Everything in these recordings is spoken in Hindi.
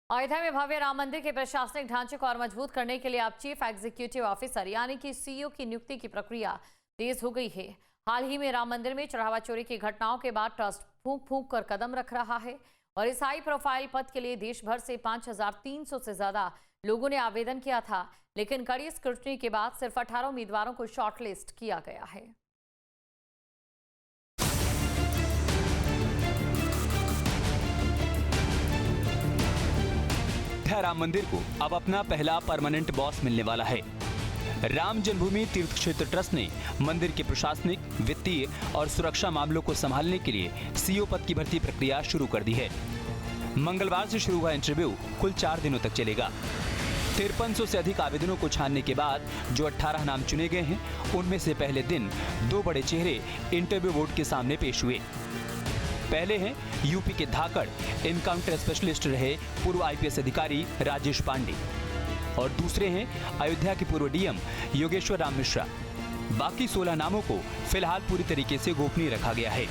अयोध्या में भव्य राम मंदिर के प्रशासनिक ढांचे को और मजबूत करने के लिए अब चीफ एग्जीक्यूटिव ऑफिसर यानी कि सीईओ की नियुक्ति की प्रक्रिया तेज हो गई है। हाल ही में राम मंदिर में चढ़ावा चोरी की घटनाओं के बाद ट्रस्ट फूंक फूंक कर कदम रख रहा है और इस हाई प्रोफाइल पद के लिए देश भर से 5300 से ज्यादा लोगों ने आवेदन किया था, लेकिन कड़ी स्क्रूटनी के बाद सिर्फ 18 उम्मीदवारों को शॉर्टलिस्ट किया गया है। राम मंदिर को अब अपना पहला परमानेंट बॉस मिलने वाला है। राम जन्मभूमि तीर्थ क्षेत्र ट्रस्ट ने मंदिर के प्रशासनिक, वित्तीय और सुरक्षा मामलों को संभालने के लिए सीईओ पद की भर्ती प्रक्रिया शुरू कर दी है। मंगलवार से शुरू हुआ इंटरव्यू कुल 4 दिनों तक चलेगा। 5300 से अधिक आवेदनों को छानने के बाद जो 18 नाम चुने गए हैं, उनमें से पहले दिन 2 बड़े चेहरे इंटरव्यू बोर्ड के सामने पेश हुए। पहले हैं यूपी के धाकड़ एनकाउंटर स्पेशलिस्ट रहे पूर्व आईपीएस अधिकारी राजेश पांडे और दूसरे हैं अयोध्या के पूर्व डीएम योगेश्वर राम मिश्रा। बाकी 16 नामों को फिलहाल पूरी तरीके से गोपनीय रखा गया है।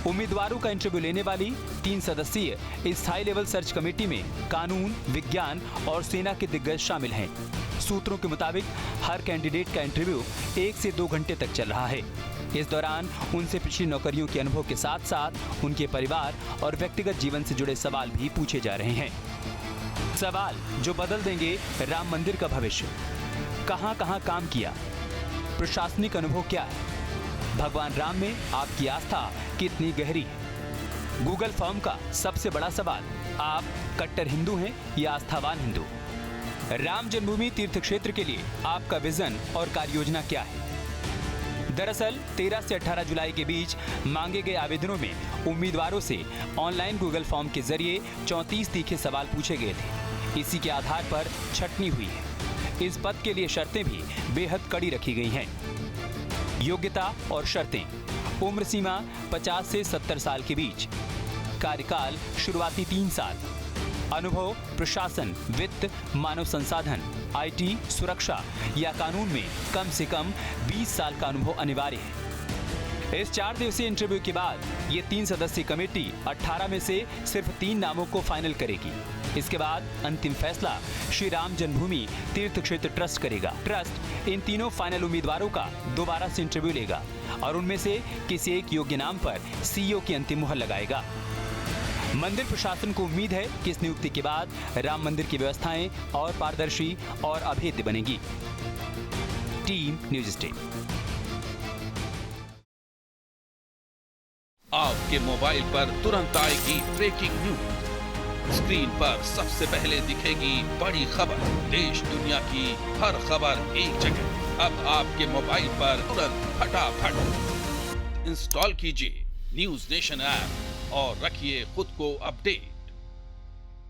उम्मीदवारों का इंटरव्यू लेने वाली 3 सदस्यीय स्थायी लेवल सर्च कमेटी में कानून, विज्ञान और सेना के दिग्गज शामिल हैं। सूत्रों के मुताबिक हर कैंडिडेट का इंटरव्यू 1 से 2 घंटे तक चल रहा है। इस दौरान उनसे पिछली नौकरियों के अनुभव के साथ साथ उनके परिवार और व्यक्तिगत जीवन से जुड़े सवाल भी पूछे जा रहे हैं। सवाल जो बदल देंगे राम मंदिर का भविष्य। कहां-कहां काम किया, प्रशासनिक अनुभव क्या है, भगवान राम में आपकी आस्था कितनी गहरी है। गूगल फॉर्म का सबसे बड़ा सवाल, आप कट्टर हिंदू हैं या आस्थावान हिंदू। राम जन्मभूमि तीर्थ क्षेत्र के लिए आपका विजन और कार्य योजना क्या है। दरअसल 13 से 18 जुलाई के बीच मांगे गए आवेदनों में उम्मीदवारों से ऑनलाइन गूगल फॉर्म के जरिए 34 तीखे सवाल पूछे गए थे। इसी के आधार पर छंटनी हुई है। इस पद के लिए शर्तें भी बेहद कड़ी रखी गई हैं। योग्यता और शर्तें, उम्र सीमा 50 से 70 साल के बीच, कार्यकाल शुरुआती 3 साल, अनुभव प्रशासन, वित्त, मानव संसाधन, आईटी, सुरक्षा या कानून में कम से कम 20 साल का अनुभव अनिवार्य है। इस 4 दिवसीय इंटरव्यू के बाद ये 3 सदस्यीय कमेटी 18 में से सिर्फ 3 नामों को फाइनल करेगी। इसके बाद अंतिम फैसला श्री राम जन्मभूमि तीर्थ क्षेत्र ट्रस्ट करेगा। ट्रस्ट इन तीनों फाइनल उम्मीदवारों का दोबारा से इंटरव्यू लेगा और उनमें से किसी एक योग्य नाम पर सीईओ की अंतिम मुहर लगाएगा। मंदिर प्रशासन को उम्मीद है कि इस नियुक्ति के बाद राम मंदिर की व्यवस्थाएं और पारदर्शी और अभेद्य बनेगी। Team news state. आपके मोबाइल पर तुरंत आएगी ब्रेकिंग न्यूज। स्क्रीन पर सबसे पहले दिखेगी बड़ी खबर। देश दुनिया की हर खबर एक जगह। अब आपके मोबाइल पर तुरंत फटाफट इंस्टॉल कीजिए न्यूज नेशन ऐप और रखिए खुद को अपडेट।